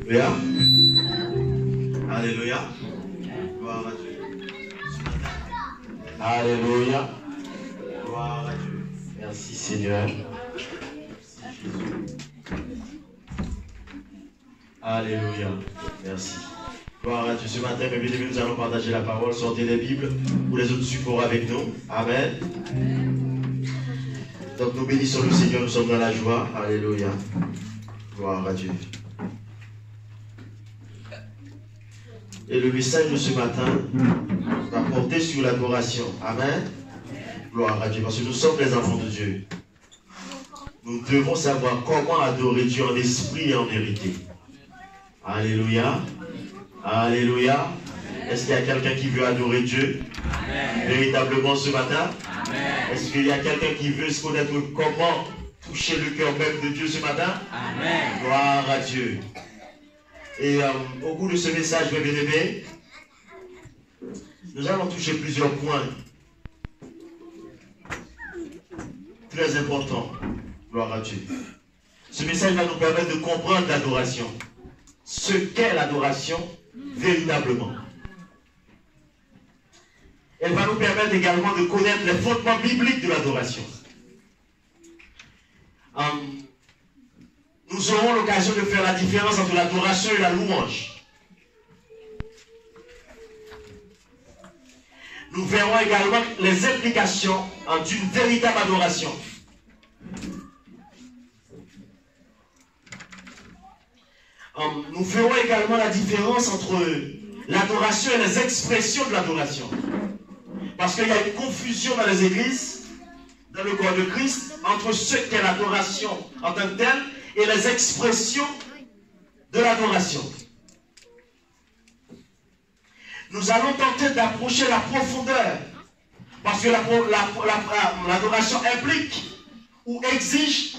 Alléluia. Alléluia. Gloire à Dieu. Alléluia. Gloire à Dieu. Merci Seigneur. Merci Jésus. Alléluia. Merci. Gloire à Dieu. Ce matin, mes bien-aimés, nous allons partager la parole. Sortez les Bibles ou les autres supports avec nous. Amen. Donc nous bénissons le Seigneur, nous sommes dans la joie. Alléluia. Gloire à Dieu. Et le message de ce matin va porter sur l'adoration. Amen. Gloire à Dieu. Parce que nous sommes les enfants de Dieu. Nous devons savoir comment adorer Dieu en esprit et en vérité. Alléluia. Alléluia. Est-ce qu'il y a quelqu'un qui veut adorer Dieu véritablement ce matin? Est-ce qu'il y a quelqu'un qui veut se connaître comment toucher le cœur même de Dieu ce matin? Amen. Gloire à Dieu. Et au cours de ce message, mes bien-aimés, nous allons toucher plusieurs points très importants. Gloire à Dieu. Ce message va nous permettre de comprendre l'adoration. Ce qu'est l'adoration véritablement. Elle va nous permettre également de connaître les fondements bibliques de l'adoration. Nous aurons l'occasion de faire la différence entre l'adoration et la louange. Nous verrons également les implications d'une véritable adoration. Nous verrons également la différence entre l'adoration et les expressions de l'adoration. Parce qu'il y a une confusion dans les églises, dans le corps de Christ, entre ce qu'est l'adoration en tant que telle et les expressions de l'adoration. Nous allons tenter d'approcher la profondeur, parce que l'adoration implique ou exige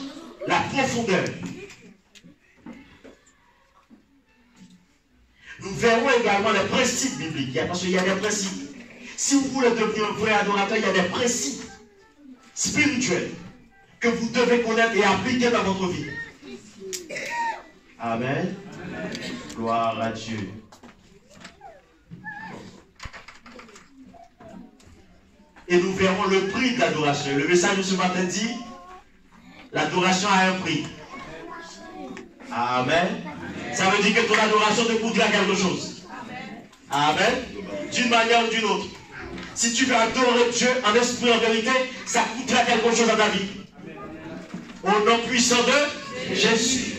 la profondeur. Nous verrons également les principes bibliques, parce qu'il y a des principes. Si vous voulez devenir un vrai adorateur, il y a des principes spirituels que vous devez connaître et appliquer dans votre vie. Amen. Amen. Gloire à Dieu. Et nous verrons le prix de l'adoration. Le message de ce matin dit, l'adoration a un prix. Amen. Ça veut dire que ton adoration te coûtera quelque chose. Amen. D'une manière ou d'une autre. Si tu veux adorer Dieu en esprit et en vérité, ça coûtera quelque chose à ta vie. Au nom puissant de Jésus.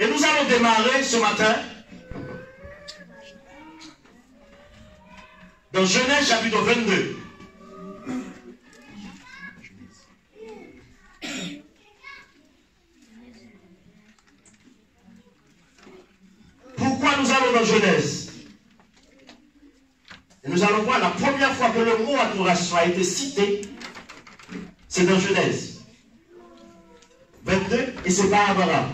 Et nous allons démarrer ce matin dans Genèse chapitre 22. Pourquoi nous allons dans Genèse? Et nous allons voir la première fois que le mot adoration a été cité, c'est dans Genèse 22 et c'est par Abraham.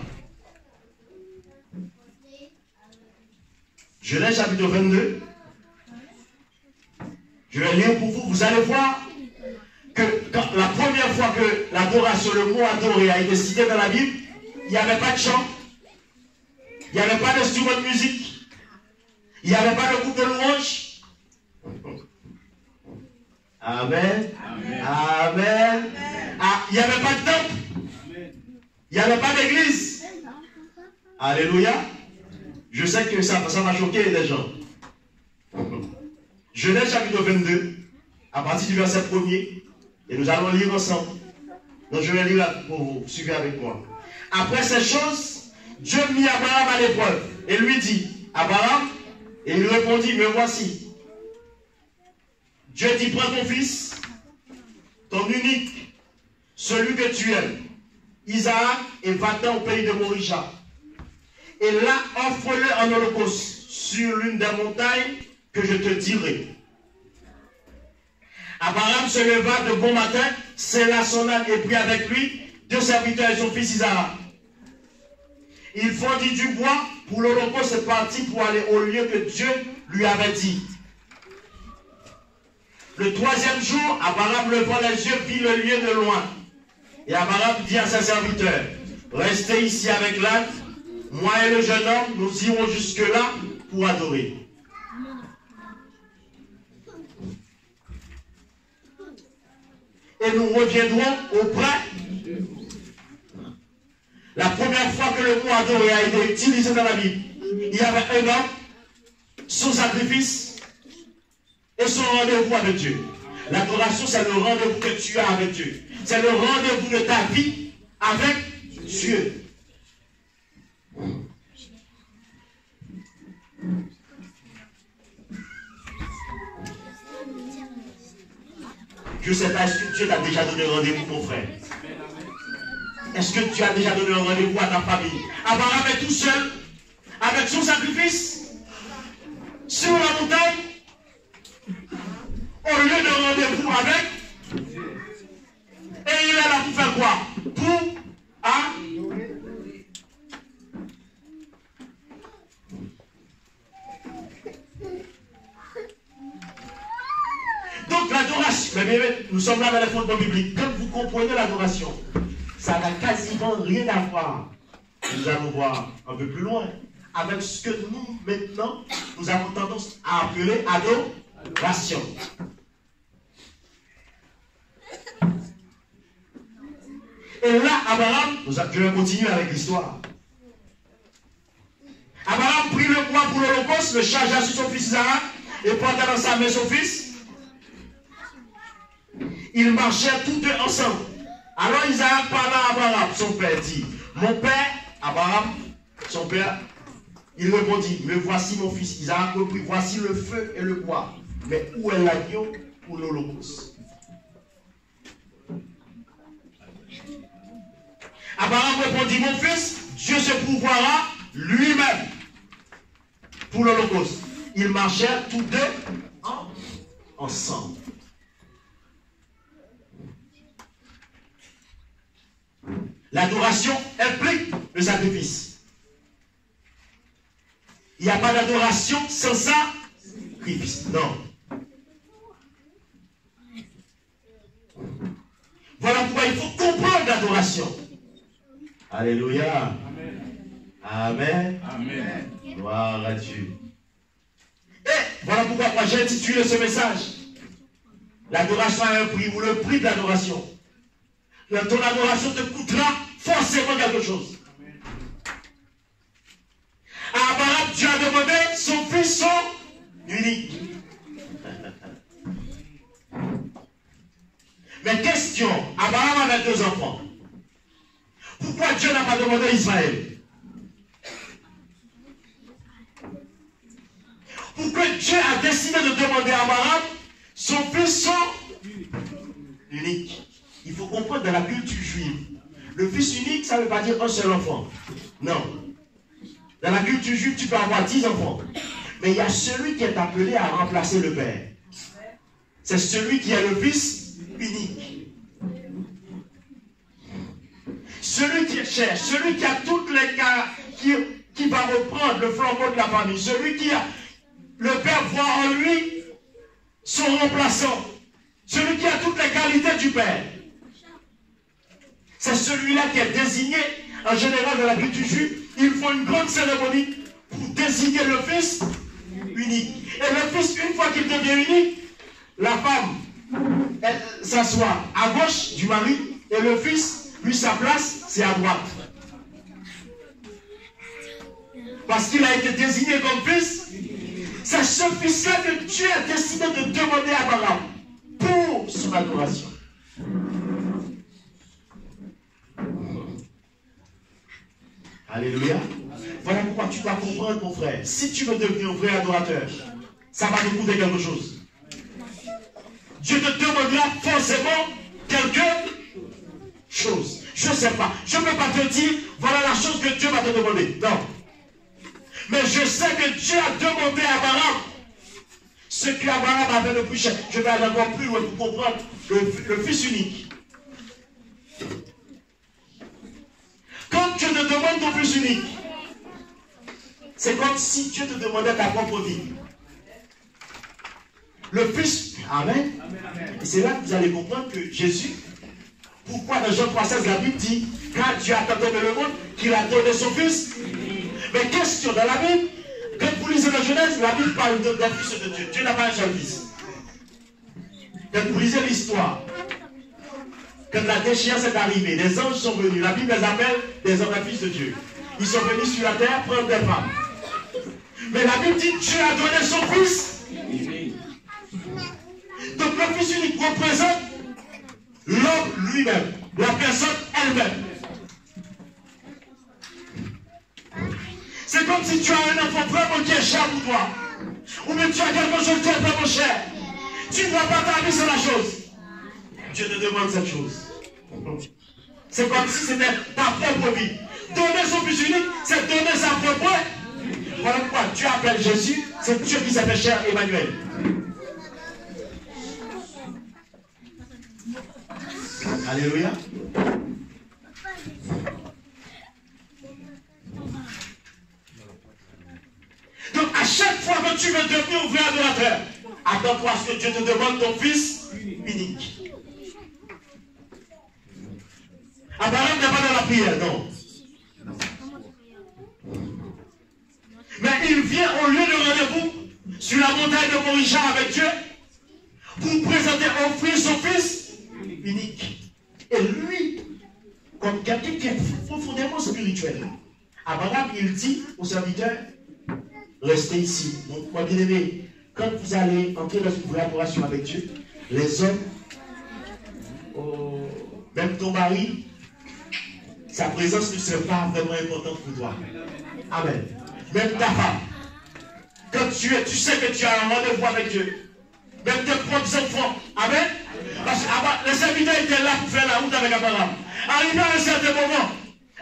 Genèse chapitre 22. Je vais lire pour vous. Vous allez voir que la première fois que l'adoration, le mot adorer a été cité dans la Bible, il n'y avait pas de chant, il n'y avait pas d'instrument de musique, il n'y avait pas de groupe de louange. Amen. Amen. Amen. Ah, il n'y avait pas de temple. Il n'y avait pas d'église. Alléluia. Je sais que ça va choquer les gens. Genèse chapitre 22, à partir du verset 1er, et nous allons lire ensemble. Donc je vais lire là pour vous, suivez avec moi. Après ces choses, Dieu mit Abraham à l'épreuve et lui dit, Abraham, et il répondit, me voici. Dieu dit, prends ton fils, ton unique, celui que tu aimes, Isaac, et va-t'en au pays de Morisha. Et là, offre-le en holocauste sur l'une des montagnes que je te dirai. Abraham se leva de bon matin, scella son âne et prit avec lui 2 serviteurs et son fils Isaac. Il fendit du bois pour l'holocauste et partit pour aller au lieu que Dieu lui avait dit. Le 3e jour, Abraham levant les yeux vit le lieu de loin. Et Abraham dit à ses serviteurs, restez ici avec l'âne, Moi et le jeune homme, nous irons jusque-là pour adorer. Et nous reviendrons auprès. La première fois que le mot adorer a été utilisé dans la Bible, il y avait un homme, son sacrifice et son rendez-vous avec Dieu. L'adoration, c'est le rendez-vous que tu as avec Dieu. C'est le rendez-vous de ta vie avec Dieu. Je ne sais pas, est-ce que Dieu t'a déjà donné rendez-vous, mon frère? Est-ce que tu as déjà donné un rendez-vous à ta famille? Abraham est tout seul, avec son sacrifice, sur la montagne, au lieu de rendez-vous avec, et il est là pour faire quoi? Pour donc l'adoration, mais nous sommes là dans les fondements bibliques. Quand vous comprenez l'adoration, ça n'a quasiment rien à voir. Nous allons voir un peu plus loin avec ce que nous, maintenant, nous avons tendance à appeler adoration. Et là, Abraham, je vais continuer avec l'histoire. Abraham prit le bois pour l'holocauste, le chargea sur son fils Isaac et porta dans sa main son fils. Ils marchèrent tous deux ensemble. Alors Isaac parla à Abraham, son père, dit, mon père, Abraham, son père, il répondit, mais voici mon fils. Isaac reprit, voici le feu et le bois. Mais où est l'agneau pour l'holocauste? Abraham répondit, mon fils, Dieu se pourvoira lui-même pour l'holocauste. Ils marchèrent tous deux ensemble. L'adoration implique le sacrifice. Il n'y a pas d'adoration sans sacrifice. Non. Voilà pourquoi il faut comprendre l'adoration. Alléluia. Amen. Amen. Gloire à Dieu. Et voilà pourquoi moi j'ai intitulé ce message. L'adoration a un prix, ou le prix de l'adoration. Ton adoration te coûtera forcément quelque chose. À Abraham, Dieu a demandé son fils, son unique. Mais question, Abraham avait 2 enfants. Pourquoi Dieu n'a pas demandé Ismaël? Pourquoi Dieu a décidé de demander à Abraham son fils, son unique? Il faut comprendre dans la culture juive, le fils unique, ça ne veut pas dire un seul enfant. Non. Dans la culture juive, tu peux avoir 10 enfants. Mais il y a celui qui est appelé à remplacer le père. C'est celui qui est le fils unique. Celui qui est cher, celui qui a toutes les cas, qui va reprendre le flambeau de la famille. Celui qui a, le père voit en lui son remplaçant. Celui qui a toutes les qualités du père. C'est celui-là qui est désigné, en général dans la culture juive, ils font une grande cérémonie pour désigner le fils unique. Et le fils, une fois qu'il devient unique, la femme, elle s'assoit à gauche du mari, et le fils, lui, sa place, c'est à droite. Parce qu'il a été désigné comme fils, c'est ce fils-là que Dieu a décidé de demander à Abraham pour son adoration. Alléluia. Voilà pourquoi tu dois comprendre, mon frère. Si tu veux devenir un vrai adorateur, ça va te coûter quelque chose. Dieu te demandera forcément quelque chose. Je ne sais pas. Je ne peux pas te dire, voilà la chose que Dieu va te demander. Non. Mais je sais que Dieu a demandé à Abraham ce qu'Abraham avait le plus cher. Je vais aller encore plus loin pour comprendre le fils unique. Quand Dieu te demande ton fils unique, c'est comme si Dieu te demandait ta propre vie. Le fils, amen. Et c'est là que vous allez comprendre que Jésus, pourquoi dans Jean 3,16 la Bible dit, car Dieu a tant aimé le monde qu'il a donné son fils Mais question, dans la Bible, quand vous lisez la Genèse, la Bible parle d'un fils de Dieu. Dieu n'a pas un seul fils. Quand vous lisez l'histoire, quand la déchéance est arrivée, les anges sont venus. La Bible les appelle des hommes, les fils de Dieu. Ils sont venus sur la terre prendre des femmes. Mais la Bible dit que Dieu a donné son fils. Donc le fils unique représente l'homme lui-même, la personne elle-même. C'est comme si tu as un enfant vraiment qui est cher pour toi. Ou bien tu as quelque chose qui est vraiment cher. Tu ne vois pas ta vie sur la chose. Dieu te demande cette chose. C'est comme si c'était ta propre vie. Donner son fils unique, c'est donner sa propre vie. Voilà pourquoi Dieu appelle Jésus, c'est Dieu qui s'est fait chair, Emmanuel. Alléluia. Donc à chaque fois que tu veux devenir vrai adorateur, attends-toi à ce que Dieu te demande ton fils unique. Abraham n'est pas dans la prière, non. Mais il vient au lieu de rendez-vous sur la montagne de Moricha avec Dieu pour présenter, offrir son fils unique. Et lui, comme quelqu'un qui est profondément spirituel, Abraham, il dit aux serviteurs, restez ici. Donc, moi bien aimé, quand vous allez entrer dans une collaboration avec Dieu, les hommes, même ton mari, sa présence ne sera pas vraiment importante pour toi. Amen. Même ta femme, quand tu sais que tu as un rendez-vous avec Dieu, même tes propres enfants. Amen. Parce que les serviteurs étaient là pour faire la route avec Abraham. Arrivé à un certain moment,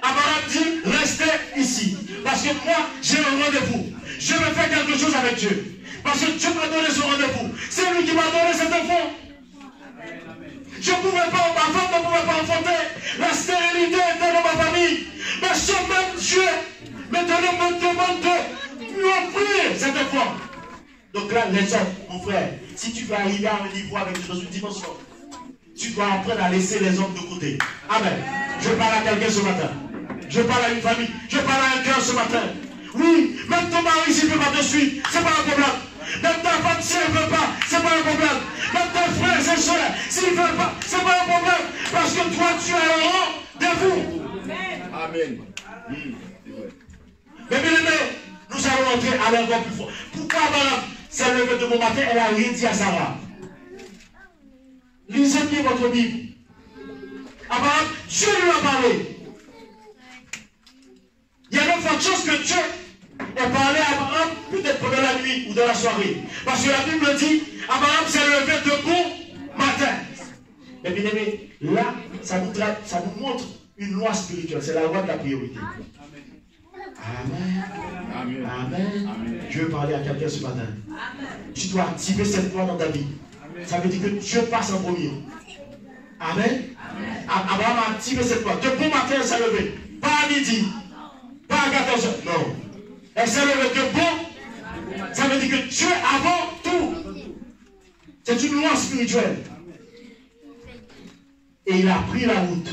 Abraham dit, restez ici. Parce que moi, j'ai un rendez-vous. Je veux faire quelque chose avec Dieu. Parce que Dieu m'a donné ce rendez-vous. C'est lui qui m'a donné cet enfant. Je ne pouvais pas, ma femme ne pouvait pas enfanter. La stérilité était dans ma famille. Mais ce même Dieu, maintenant, me demande de lui offrir cet enfant. Donc là, les hommes, mon frère, si tu veux arriver à un niveau avec Dieu dans une dimension, tu dois apprendre à laisser les hommes de côté. Amen. Je parle à quelqu'un ce matin. Je parle à une famille. Je parle à un cœur ce matin. Oui, même ton mari s'il ne veut pas te suivre, c'est pas un problème. Même ta femme si elle ne veut pas, c'est pas un problème. Même tes frères et soeurs, s'ils ne veulent pas, c'est pas un problème. Parce que toi, tu as un rendez-vous. Amen. Mais bien aimé, nous allons entrer à l'endroit plus fort. Pourquoi Abraham s'est levé de bon matin, elle a rien dit à Sarah? Lisez bien votre Bible. Abraham, Dieu lui a parlé. Il y a de fortes chances que Dieu ait parlé à Abraham peut-être pendant la nuit ou dans la soirée. Parce que la Bible dit, Abraham s'est levé de bon matin. Mais bien aimé, là, ça nous montre une loi spirituelle. C'est la loi de la priorité. Amen. Amen. Amen. Amen. Je veux parler à quelqu'un ce matin. Amen. Tu dois activer cette loi dans ta vie. Amen. Ça veut dire que Dieu passe en premier. Amen. Amen. Abraham a activé cette loi. De bon matin, elle s'est levée. Pas à midi. Pas à 14 heures. Non. Elle s'est levée de bon. Ça veut dire que Dieu avant tout. C'est une loi spirituelle. Et il a pris la route.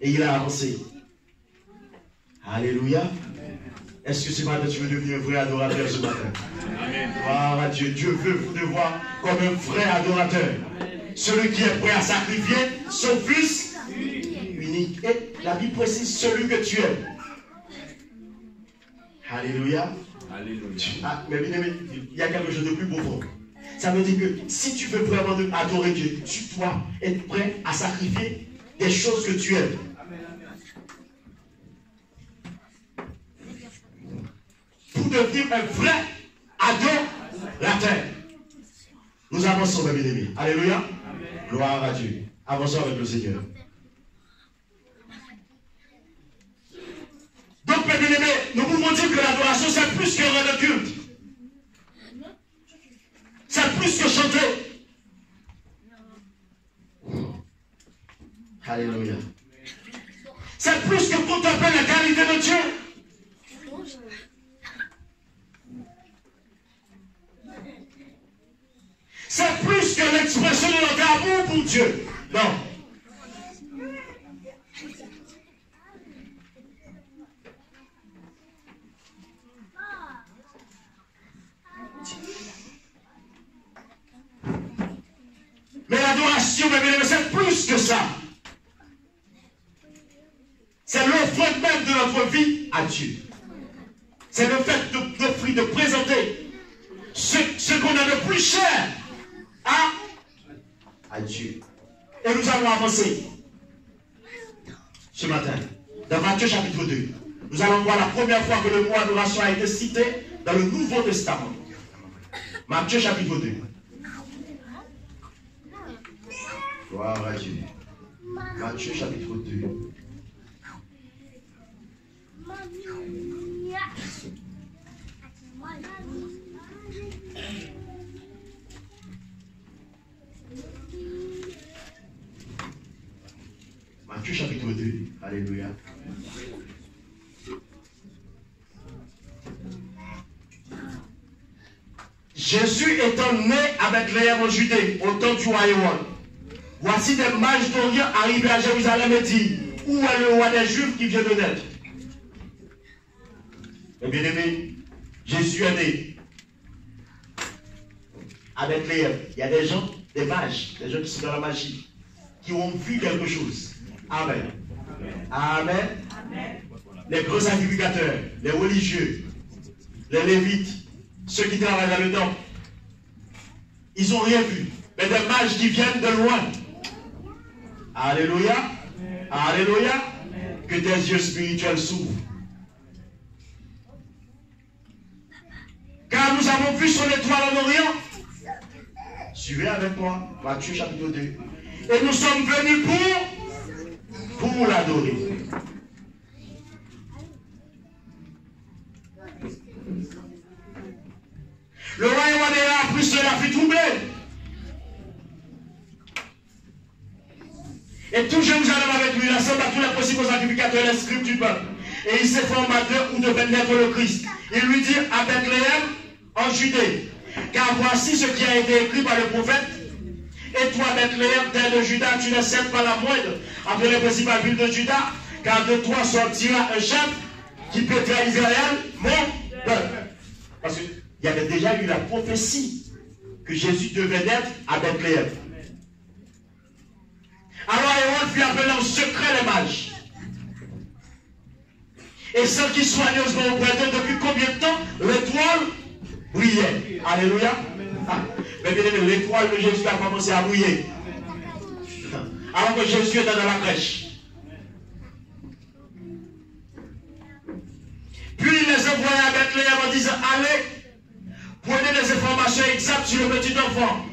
Et il a avancé. Alléluia. Est-ce que ce matin tu veux devenir un vrai adorateur ce matin? Amen. Gloire à Dieu. Dieu veut vous devoir comme un vrai adorateur. Amen. Celui qui est prêt à sacrifier son fils unique. Et la Bible précise celui que tu aimes. Alléluia. Alléluia. Ah, mais bien aimé, il y a quelque chose de plus profond. Ça veut dire que si tu veux vraiment adorer Dieu, tu dois être prêt à sacrifier des choses que tu aimes. Pour devenir un vrai adorateur. Nous avançons, mes bien-aimés. Alléluia. Amen. Gloire à Dieu. Avançons avec le Seigneur. Donc, mes bien-aimés, nous pouvons dire que l'adoration, c'est plus qu'un rang de culte. C'est plus que chanter. Alléluia. C'est plus que contempler la qualité de Dieu. C'est plus que l'expression de notre amour pour Dieu. Non. l'adoration, mais c'est plus que ça. C'est l'offre même de notre vie à Dieu. C'est le fait d'offrir, de présenter ce qu'on a de plus cher à Dieu. Et nous allons avancer ce matin dans Matthieu chapitre 2. Nous allons voir la première fois que le mot adoration a été cité dans le Nouveau Testament. Matthieu chapitre 2. Gloire à Dieu. Matthieu chapitre 2. Matthieu chapitre 2. Alléluia. Jésus étant né à Bethléem en Judée, au temps du roi Hérode. Voici des mages d'Orient arrivés à Jérusalem et dit, où est le roi des Juifs qui vient de naître? Et bien aimé, Jésus est né à Bethléem. Il y a des gens, des mages, des gens qui sont dans la magie, qui ont vu quelque chose. Amen. Amen. Amen. Les grands sacrificateurs, les religieux, les lévites, ceux qui travaillent dans le temple, ils n'ont rien vu. Mais des mages qui viennent de loin. Alléluia. Alléluia. Que tes yeux spirituels s'ouvrent. Car nous avons vu son étoile en Orient. Suivez avec moi, Matthieu chapitre 2. Et nous sommes venus pour l'adorer. Le roi Hérode a appris cela, fut troublé. Et tout Jérusalem avec lui, il assembla tous les principaux sacrificateurs et les scribes du peuple. Et il s'est formé à deux où devait naître le Christ. Il lui dit à Bethléem, en Judée, car voici ce qui a été écrit par le prophète. Et toi, Bethléem, terre de Juda, tu n'es certes pas la moindre entre les principales villes de Juda, car de toi sortira un chef qui pétera Israël, mon peuple. Parce qu'il y avait déjà eu la prophétie que Jésus devait naître à Bethléem. Alors Hérode fit appeler en secret les mages. Et sans qu'ils soigneusement auprès d'eux, depuis combien de temps l'étoile brillait. Alléluia. Mais bien aimé, l'étoile de Jésus a commencé à briller. Alors que Jésus était dans la crèche. Puis il les envoya à Bethléem en disant, allez, prenez des informations exactes sur le petit enfant.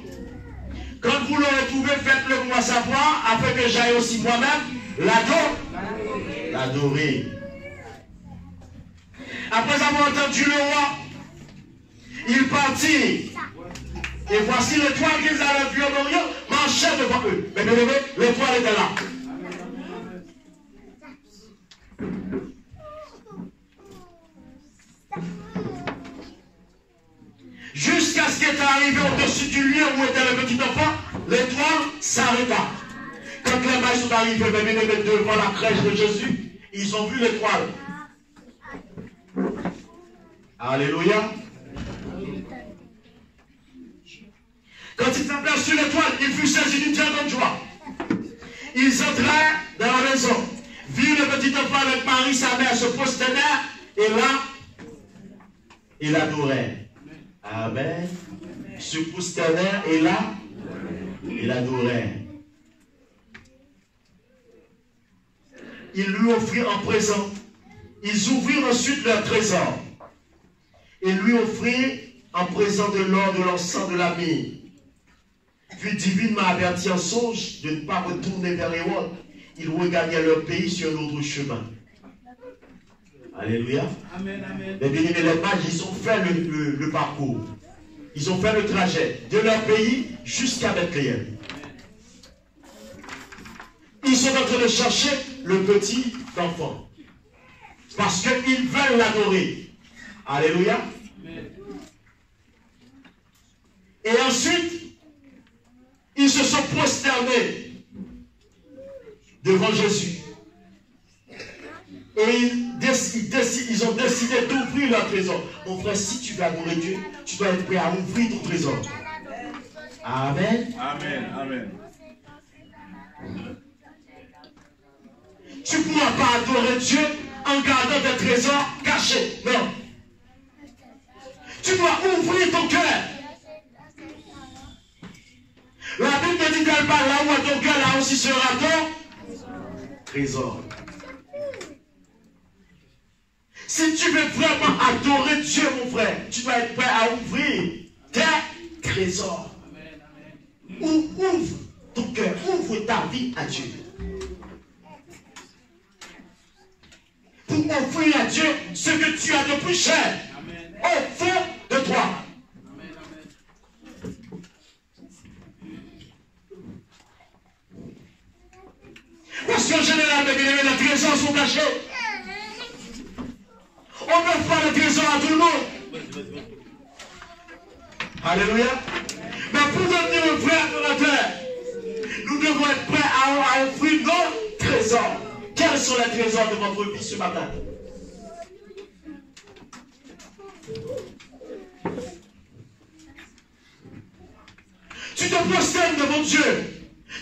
Quand vous l'aurez trouvé, faites-le moi savoir, afin que j'aille aussi moi-même l'adorer. Après avoir entendu le roi, il partit. Et voici l'étoile qu'ils avaient vue en Orient marchait devant eux. Mais bien aimé, l'étoile était là. Jusqu'à ce qu'elle est arrivé au-dessus du lieu où était le petit enfant, l'étoile s'arrêta. Quand les mages sont arrivés, devant la crèche de Jésus, ils ont vu l'étoile. Alléluia. Quand ils aperçurent l'étoile, ils furent saisis d'une très grande joie. Ils entrèrent dans la maison, virent le petit enfant avec Marie, sa mère, se prosternèrent, et là, ils l'adorèrent. Amen. Se prosternèrent, et là, ils l'adorèrent. Ils lui offrirent un présent. Ils ouvrirent ensuite leur trésor. Et lui offrirent en présent de l'or, de l'encens, de la myrrhe. Puis Divine m'a averti en songe de ne pas retourner vers Hérode. Ils regagnaient leur pays sur un autre chemin. Alléluia. Amen, amen. Mais bien aimés, les mages, ils ont fait le parcours. Ils ont fait le trajet de leur pays jusqu'à Bethléem. Ils sont en train de chercher le petit enfant. Parce qu'ils veulent l'adorer. Alléluia. Et ensuite, ils se sont prosternés devant Jésus. Et ils ont décidé d'ouvrir leur trésor. Mon frère, si tu veux adorer Dieu, tu dois être prêt à ouvrir ton trésor. Amen. Amen. Amen. tu ne pourras pas adorer Dieu en gardant des trésors cachés. Non. Tu dois ouvrir ton cœur. La Bible dit qu'elle parle là où est ton cœur, là aussi sera ton trésor. Si tu veux vraiment adorer Dieu, mon frère, tu dois être prêt à ouvrir tes trésors. Ouvre ton cœur, ouvre ta vie à Dieu. Pour offrir à Dieu ce que tu as de plus cher au fond de toi. Parce qu'en général, les trésors sont cachés. On ne fait pas les trésors à tout le monde. Alléluia. Mais pour devenir un vrai adorateur, nous devons être prêts à offrir nos trésors. Quels sont les trésors de votre vie ce matin? Tu te prosternes devant Dieu.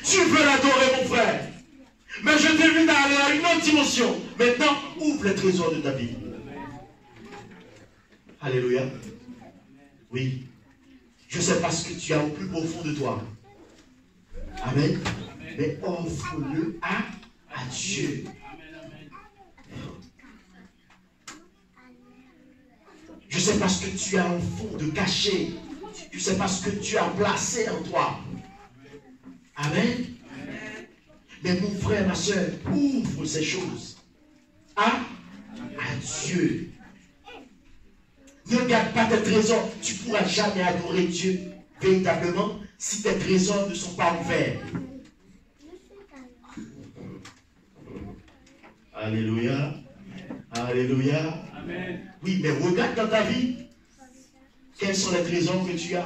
Tu veux l'adorer, mon frère. Mais je t'invite à aller à une autre dimension. Maintenant, ouvre les trésors de ta vie. Alléluia. Oui. Je ne sais pas ce que tu as au plus profond de toi. Amen. Mais offre-le à Dieu. Je ne sais pas ce que tu as au fond de caché. Je ne sais pas ce que tu as placé en toi. Amen. Mais mon frère, ma soeur, ouvre ces choses à Dieu. Ne garde pas tes trésors. Tu ne pourras jamais adorer Dieu véritablement si tes trésors ne sont pas ouverts. Alléluia. Alléluia. Amen. Oui, mais regarde dans ta vie. Quels sont les trésors que tu as?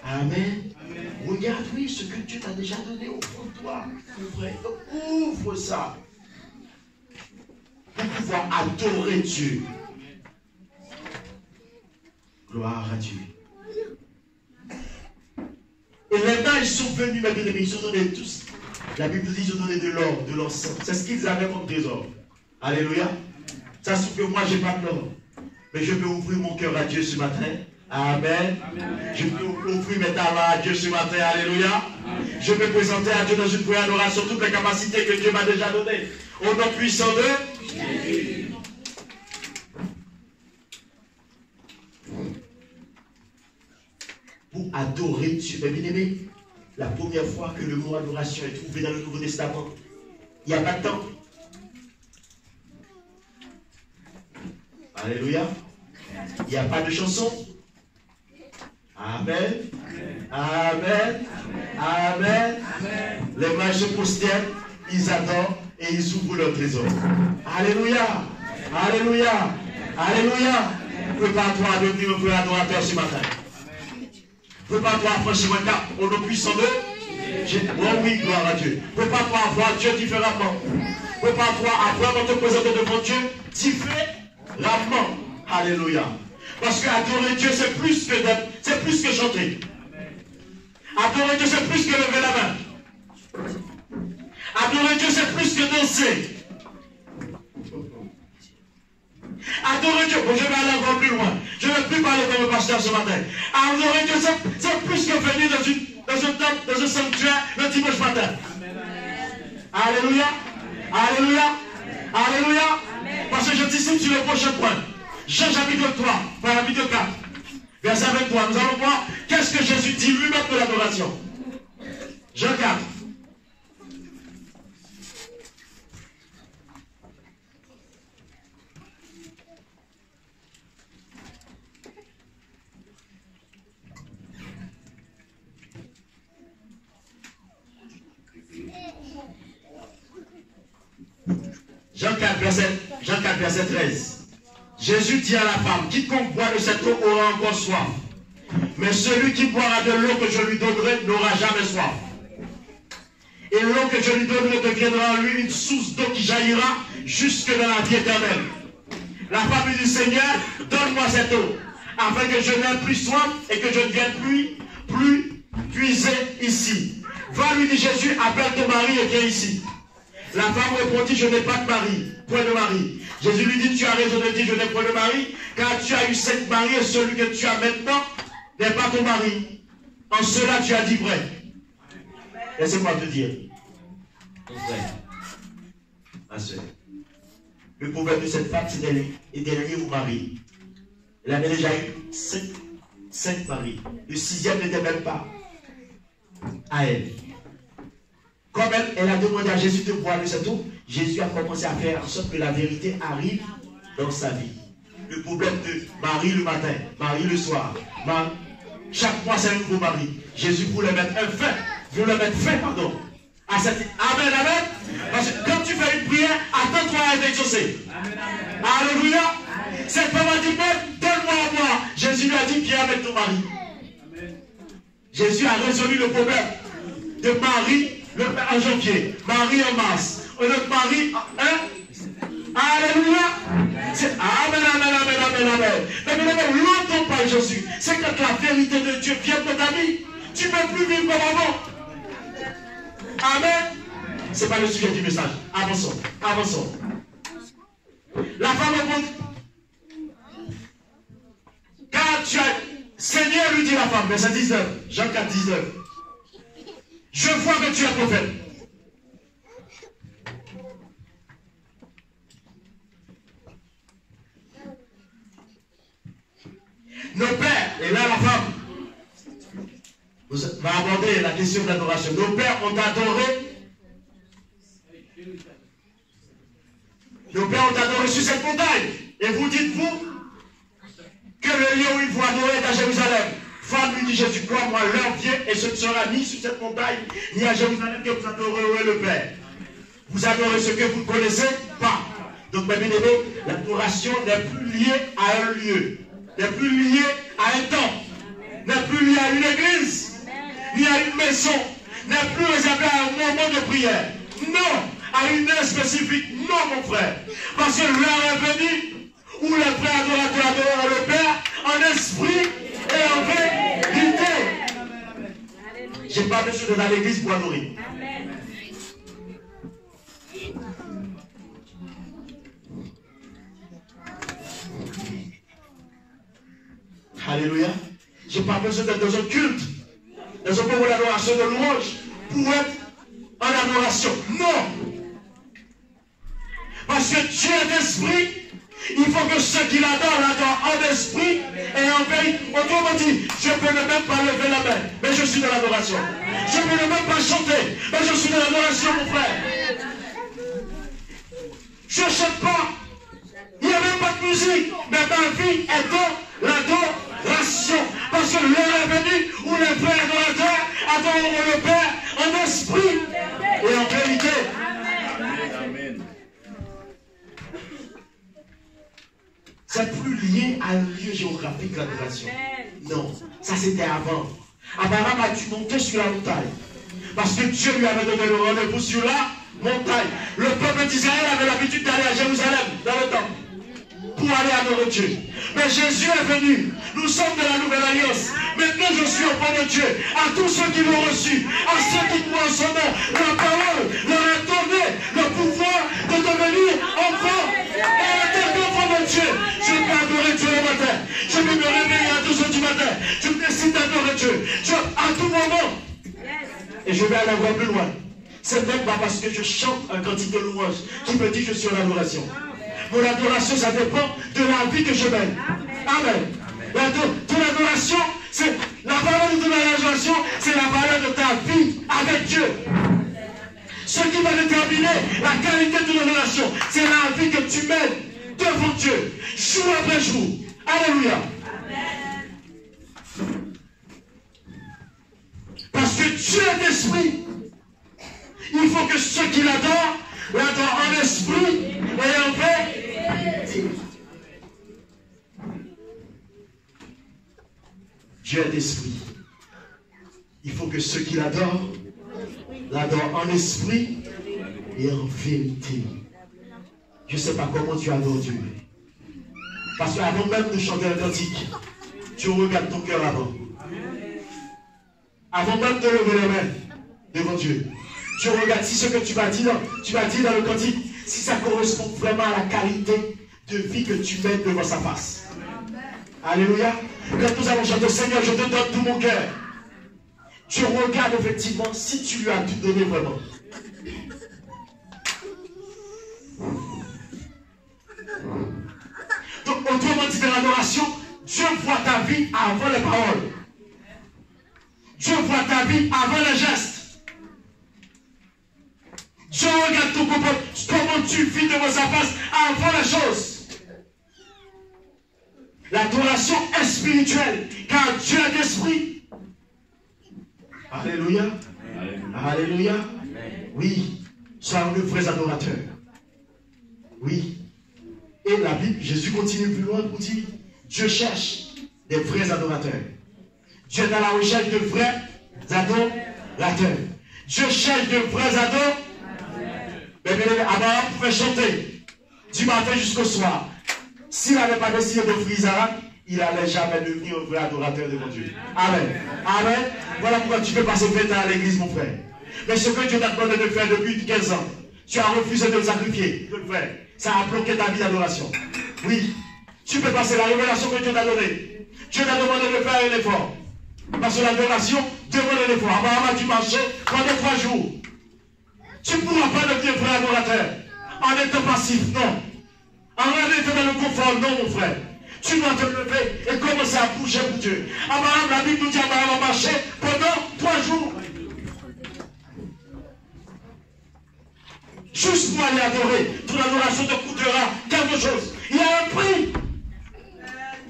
Amen. Amen. Regarde, oui, ce que Dieu t'a déjà donné au fond de toi. Ouvre ça. Pour pouvoir adorer Dieu. Gloire à Dieu. Et maintenant, ils sont venus, mes bien-aimés, ils ont donné tous. La Bible dit, ils ont donné de l'or, de l'encens. C'est ce qu'ils avaient comme trésor. Alléluia. Ça se fait que moi, je n'ai pas de l'or. Mais je peux ouvrir mon cœur à Dieu ce matin. Amen. Amen. Je peux ouvrir mes talents à Dieu ce matin. Alléluia. Amen. Je peux présenter à Dieu dans une prière d'adoration toutes les capacités que Dieu m'a déjà données. Au nom puissant de Jésus. Pour adorer Dieu. Mais bien aimé, la première fois que le mot adoration est trouvé dans le Nouveau Testament, il n'y a pas de temps. Alléluia. Il n'y a pas de chanson. Amen. Amen. Amen. Amen. Les mages se prosternent, ils adorent et ils ouvrent leur trésor. Alléluia. Alléluia. Alléluia. Prépare-toi à devenir un vrai adorateur ce matin. Prépare-toi à franchir un cap au nom puissant de Dieu. Oh oui, gloire à Dieu. Prépare-toi à voir Dieu différemment. Prépare-toi à vraiment te présenter devant Dieu différemment. Alléluia. Parce que adorer Dieu, c'est plus que chanter. Adorer Dieu, c'est plus que lever la main. Adorer Dieu, c'est plus que danser. Adorer Dieu, bon, je vais aller encore plus loin. Je ne vais plus parler comme le pasteur ce matin. Adorer Dieu, c'est plus que venir dans un sanctuaire le dimanche matin. Alléluia. Alléluia. Alléluia. Parce que je discute sur le prochain point. Jean chapitre 3, chapitre 4, verset 23. Nous allons voir qu'est-ce que Jésus dit lui-même de l'adoration. Jean 4. Jean 4, verset 13. Jésus dit à la femme, quiconque boit de cette eau aura encore soif. Mais celui qui boira de l'eau que je lui donnerai n'aura jamais soif. Et l'eau que je lui donnerai deviendra en lui une source d'eau qui jaillira jusque dans la vie éternelle. La femme lui dit, Seigneur, donne-moi cette eau, afin que je n'aie plus soif et que je ne vienne plus puiser ici. Va, lui dit Jésus, appelle ton mari et viens ici. La femme répondit, je n'ai pas de mari, point de mari. Jésus lui dit, tu as raison de dire, je n'ai point de mari, car tu as eu 7 maris et celui que tu as maintenant n'est pas ton mari. En cela, tu as dit vrai. Laissez-moi te dire, mon frère, ma soeur, le problème de cette femme, c'est d'elle est liée au mari. Elle avait déjà eu 5 maris. Le 6e n'était même pas à elle. Comme elle a demandé à Jésus de boire le cette eau, Jésus a commencé à faire en sorte que la vérité arrive dans sa vie. Le problème de Marie le matin, Marie le soir, chaque mois c'est un nouveau mari. Jésus voulait mettre fin, pardon. À cette... Amen, amen. Parce que quand tu fais une prière, attends-toi à être exaucé. Alléluia. Cette femme a dit, donne-moi à moi. Jésus lui a dit, viens avec ton mari. Jésus a résolu le problème de Marie en janvier, Marie en mars, notre mari en... Alléluia. Amen, amen, amen, amen, amen. Mais l'entends pas Jésus. C'est quand la vérité de Dieu vient dans ta vie, tu ne peux plus vivre comme avant. Amen. Ce n'est pas le sujet du message. Avançons. Avançons. La femme répond. Car tu as... Seigneur, lui dit la femme, verset 19. Jean 4, 19. Je vois que tu es prophète. Nos pères, et là la femme va aborder la question de l'adoration. Nos pères ont adoré. Nos pères ont adoré sur cette montagne. Et vous dites-vous que le lieu où il faut adorer est à Jérusalem. Femme lui dit Jésus, crois-moi, l'heure vient et ce ne sera ni sur cette montagne, ni à Jérusalem que vous adorerez le Père. Vous adorez ce que vous ne connaissez pas. Donc, mes bien-aimés, l'adoration n'est plus liée à un lieu, n'est plus liée à un temps, n'est plus liée à une église, ni à une maison, n'est plus réservée à un moment de prière. Non, à une heure spécifique. Non, mon frère. Parce que l'heure est venue où les frères adorateurs adoreront le Père en esprit et en vérité. Je n'ai pas besoin d'être à l'église pour adorer. Alléluia. Je n'ai pas besoin d'être dans un culte, dans un moment d'adoration, de louange, pour être en adoration. Non. Parce que Dieu est esprit. Il faut que ceux qui l'adorent en esprit et en vérité. Autrement dit, je ne peux même pas lever la main, mais je suis dans l'adoration. Je ne peux même pas chanter, mais je suis dans l'adoration, mon frère. Je ne chante pas. Il n'y a même pas de musique, mais ma vie est dans l'adoration. Parce que l'heure est venue où les frères adorateurs adoreront le Père en esprit et en vérité. C'est plus lié à un lieu géographique, l'adoration. Non, ça c'était avant. Abraham a dû monter sur la montagne. Parce que Dieu lui avait donné le rendez-vous sur la montagne. Le peuple d'Israël avait l'habitude d'aller à Jérusalem dans le temple pour aller adorer Dieu. Mais Jésus est venu. Nous sommes de la nouvelle alliance. Maintenant je suis au nom de Dieu. À tous ceux qui l'ont reçu, à ceux qui croient en son nom, la parole leur a donné le pouvoir de devenir enfants. Et en tant qu'enfant de Dieu, je peux adorer Dieu le matin. Je peux me réveiller à 2 heures du matin. Je décide d'adorer Dieu. À tout moment. Et je vais aller encore plus loin. C'est même pas parce que je chante un cantique de louange qui me dit que je suis en adoration. Mon adoration, ça dépend de la vie que je mène. Amen. Ton adoration, c'est la valeur de ton adoration, c'est la valeur de ta vie avec Dieu. Ce qui va déterminer la qualité de ton adoration, c'est la vie que tu mènes devant Dieu, jour après jour. Alléluia. Parce que Dieu est esprit. Il faut que ceux qui l'adorent en esprit et en vérité. Dieu est esprit. Il faut que ceux qui l'adorent en esprit et en vérité. Je ne sais pas comment tu adores Dieu. Parce qu'avant même de chanter un cantique, tu regardes ton cœur avant. Avant même de lever les mains devant Dieu, Tu regardes si ce que tu vas dire dans le cantique, si ça correspond vraiment à la qualité de vie que tu mets devant sa face. Alléluia. Quand nous allons chanter, Seigneur, je te donne tout mon cœur. Tu regardes effectivement si tu lui as tout donné vraiment. Donc, autrement dit, dans l'adoration, Dieu voit ta vie avant les paroles. Dieu voit ta vie avant les gestes. Dieu regarde ton comportement, comment tu vis devant sa face avant les choses. L'adoration est spirituelle, car Dieu est esprit. Alléluia. Alléluia. Oui, soyons de vrais adorateurs. Oui. Et la Bible, Jésus continue plus loin pour dire, Dieu cherche des vrais adorateurs. Dieu est à la recherche de vrais adorateurs. Dieu cherche de vrais adorateurs. Mais bien, Abraham pouvait chanter du matin jusqu'au soir. S'il n'avait pas décidé d'offrir Isaac, il n'allait jamais devenir un vrai adorateur de mon Dieu. Amen. Amen. Voilà pourquoi tu peux passer 20 ans à l'église, mon frère. Mais ce que Dieu t'a demandé de faire depuis 15 ans, tu as refusé de le sacrifier, de le faire. Ça a bloqué ta vie d'adoration. Oui. Tu peux passer la révélation que Dieu t'a donnée. Dieu t'a demandé de faire un effort. Parce que l'adoration demande un effort. Abraham a dû marcher pendant 3 jours. Tu ne pourras pas devenir vrai adorateur en étant passif, non. En étant dans le confort, non, mon frère. Tu dois te lever et commencer à bouger pour Dieu. Abraham, la Bible nous dit Abraham a marché pendant 3 jours. Juste pour aller adorer. Ton adoration te coûtera quelque chose. Il y a un prix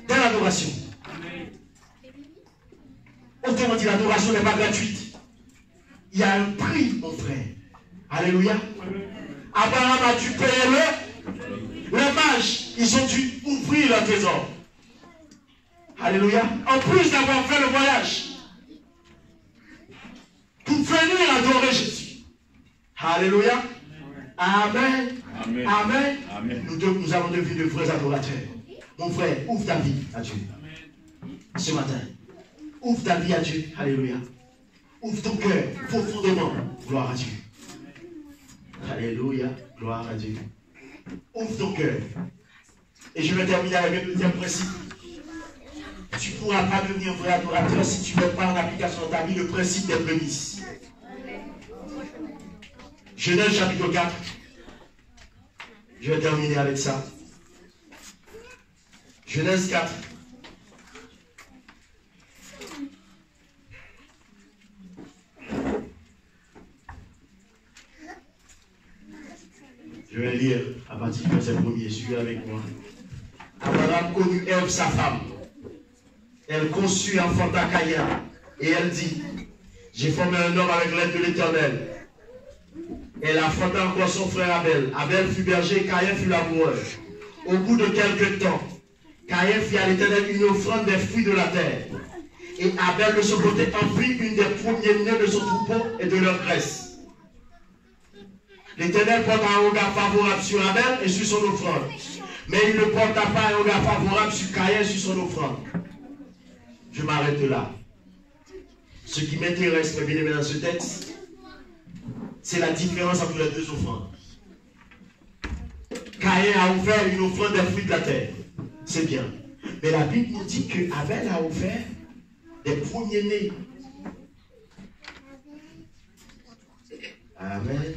dans l'adoration. Autrement dit, l'adoration n'est pas gratuite. Il y a un prix, mon frère. Alléluia. Abraham a dû payer les mages. Ils ont dû ouvrir leur trésor. Alléluia. En plus d'avoir fait le voyage pour venir adorer Jésus. Alléluia. Amen. Amen. Amen. Amen. Nous avons devenir de vrais adorateurs. Mon frère, ouvre ta vie à Dieu. Ce matin. Ouvre ta vie à Dieu. Alléluia. Ouvre ton cœur profondément. Gloire à Dieu. Alléluia. Gloire à Dieu. Ouvre ton cœur. Et je vais terminer avec un deuxième principe. Tu ne pourras pas devenir un vrai adorateur si tu ne mets pas en application dans ta vie le principe des prémices. Genèse chapitre 4. Je vais terminer avec ça. Genèse 4. Je vais lire à partir du verset 1er. Suivez avec moi. Abraham connut Ève, sa femme. Elle conçut, enfanta Caïn. Et elle dit, j'ai formé un homme avec l'aide de l'Éternel. Elle affronta encore son frère Abel. Abel fut berger, Caïn fut laboureur. Au bout de quelque temps, Caïn fit à l'Éternel une offrande des fruits de la terre. Et Abel de son côté en prit une des premiers-nés de son troupeau et de leur graisse. L'Éternel porta un regard favorable sur Abel et sur son offrande. Mais il ne porta pas un regard favorable sur Caïn et sur son offrande. Je m'arrête là. Ce qui m'intéresse, mes bien-aimés, dans ce texte, c'est la différence entre les deux offrandes. Caïn a offert une offrande des fruits de la terre. C'est bien. Mais la Bible nous dit que Abel a offert des premiers-nés. Amen.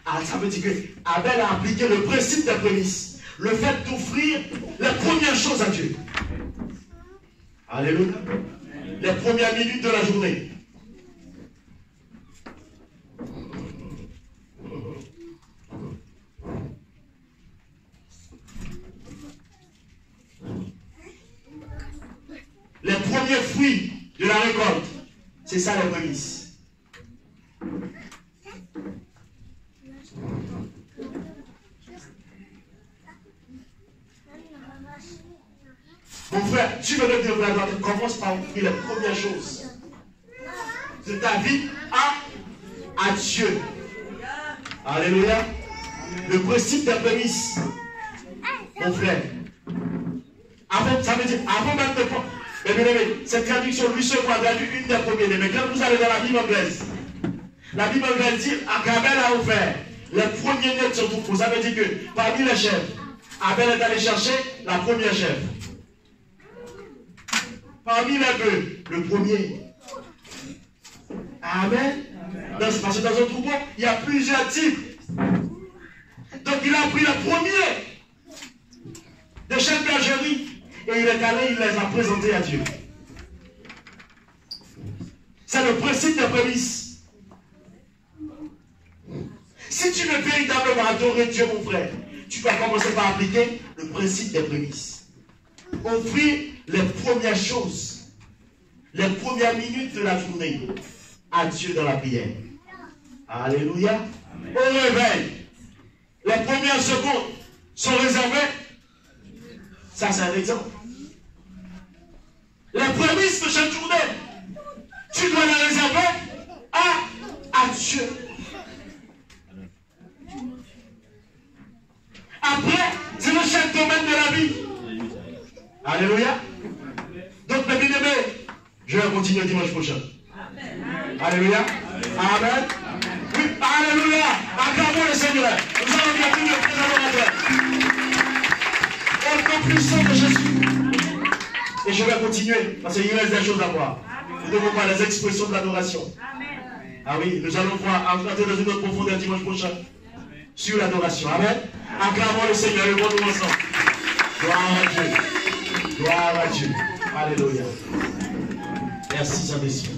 Alors ça veut dire que Abel a appliqué le principe des prémices. Le fait d'offrir les premières choses à Dieu. Alléluia. Les premières minutes de la journée. Les premiers fruits de la récolte. C'est ça les prémices. Mon frère, tu veux devenir vrai adorateur, commence par offrir les premières choses de ta vie à Dieu. Alléluia. Le principe des prémices. Mon frère. Avant, ça veut dire, avant même de prendre. Mais bien aimé, cette traduction, lui se voit traduit une des premières. Mais quand vous allez dans la Bible anglaise, La Bible va dire qu'Abel a offert les premiers-nés de son troupeau. Ça veut dire que parmi les chèvres, Abel est allé chercher la première chèvre. Parmi les bœufs, le premier. Amen. Parce que dans un troupeau, il y a plusieurs types. Donc il a pris le premier de chaque bergerie et il est allé, il les a présentés à Dieu. C'est le principe des prémices. Si tu veux véritablement adorer Dieu, mon frère, tu dois commencer par appliquer le principe des prémices. Offrir les premières choses, les premières minutes de la journée à Dieu dans la prière. Alléluia. Au réveil, les premières secondes sont réservées. Ça, c'est un exemple. Les prémices de chaque journée, tu dois les réserver à Dieu. Après, c'est dans chaque domaine de la vie. Alléluia. Donc, mes bien-aimés, je vais continuer dimanche prochain. Alléluia. Amen. Oui, alléluia. Acclamons le Seigneur. Nous allons bientôt le présenter. Au nom puissant de Jésus. Et je vais continuer, parce qu'il reste des choses à voir. Nous devons voir les expressions de l'adoration. Ah oui, nous allons voir entrer dans une autre profondeur dimanche prochain sur l'adoration. Amen. Acclamons le Seigneur et levons-nous ensemble. Gloire à Dieu. Gloire à Dieu. Alléluia. Merci Saint-Esprit.